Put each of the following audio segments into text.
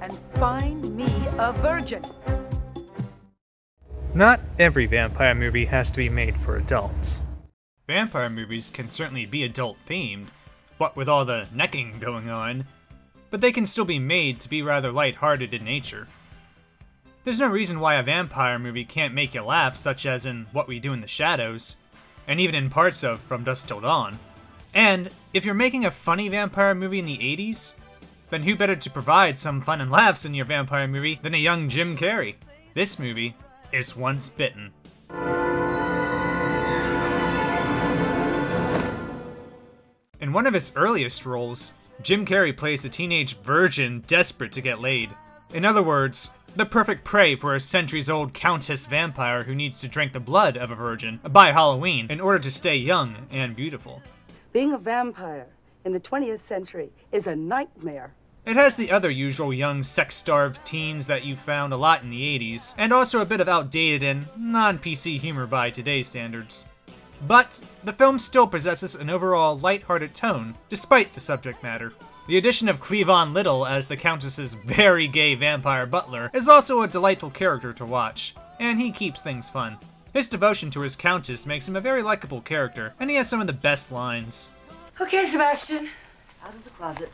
and find me a virgin. Not every vampire movie has to be made for adults. Vampire movies can certainly be adult-themed, what with all the necking going on, but they can still be made to be rather light-hearted in nature. There's no reason why a vampire movie can't make you laugh, such as in What We Do in the Shadows, and even in parts of From Dusk Till Dawn. And if you're making a funny vampire movie in the 80s, then who better to provide some fun and laughs in your vampire movie than a young Jim Carrey? This movie is Once Bitten. In one of his earliest roles, Jim Carrey plays a teenage virgin desperate to get laid. In other words, the perfect prey for a centuries-old countess vampire who needs to drink the blood of a virgin by Halloween in order to stay young and beautiful. Being a vampire in the 20th century is a nightmare. It has the other usual young sex-starved teens that you found a lot in the 80s, and also a bit of outdated and non-PC humor by today's standards. But the film still possesses an overall light-hearted tone, despite the subject matter. The addition of Cleavon Little as the Countess's very gay vampire butler is also a delightful character to watch, and he keeps things fun. His devotion to his Countess makes him a very likable character, and he has some of the best lines. Okay, Sebastian, out of the closet.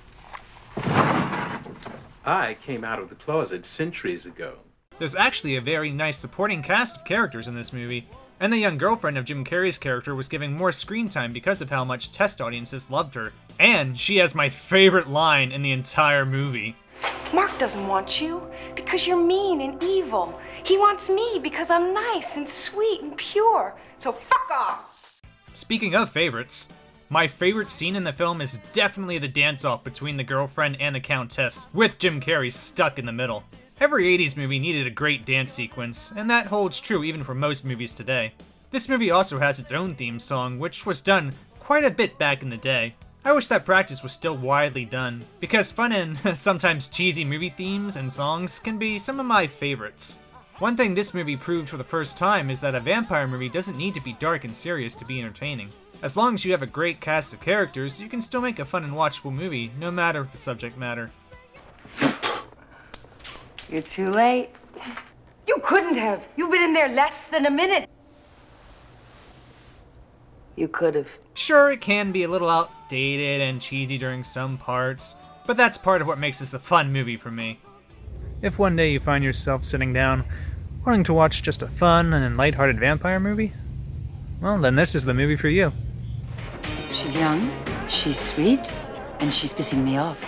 I came out of the closet centuries ago. There's actually a very nice supporting cast of characters in this movie, and the young girlfriend of Jim Carrey's character was given more screen time because of how much test audiences loved her. And she has my favorite line in the entire movie. Mark doesn't want you because you're mean and evil. He wants me because I'm nice and sweet and pure. So fuck off! Speaking of favorites, my favorite scene in the film is definitely the dance-off between the girlfriend and the Countess, with Jim Carrey stuck in the middle. Every 80s movie needed a great dance sequence, and that holds true even for most movies today. This movie also has its own theme song, which was done quite a bit back in the day. I wish that practice was still widely done, because fun and sometimes cheesy movie themes and songs can be some of my favorites. One thing this movie proved for the first time is that a vampire movie doesn't need to be dark and serious to be entertaining. As long as you have a great cast of characters, you can still make a fun and watchable movie, no matter the subject matter. You're too late. You couldn't have. You've been in there less than a minute. You could have. Sure, it can be a little outdated and cheesy during some parts, but that's part of what makes this a fun movie for me. If one day you find yourself sitting down, wanting to watch just a fun and lighthearted vampire movie, well, then this is the movie for you. She's young, she's sweet, and she's pissing me off.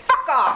Fuck off!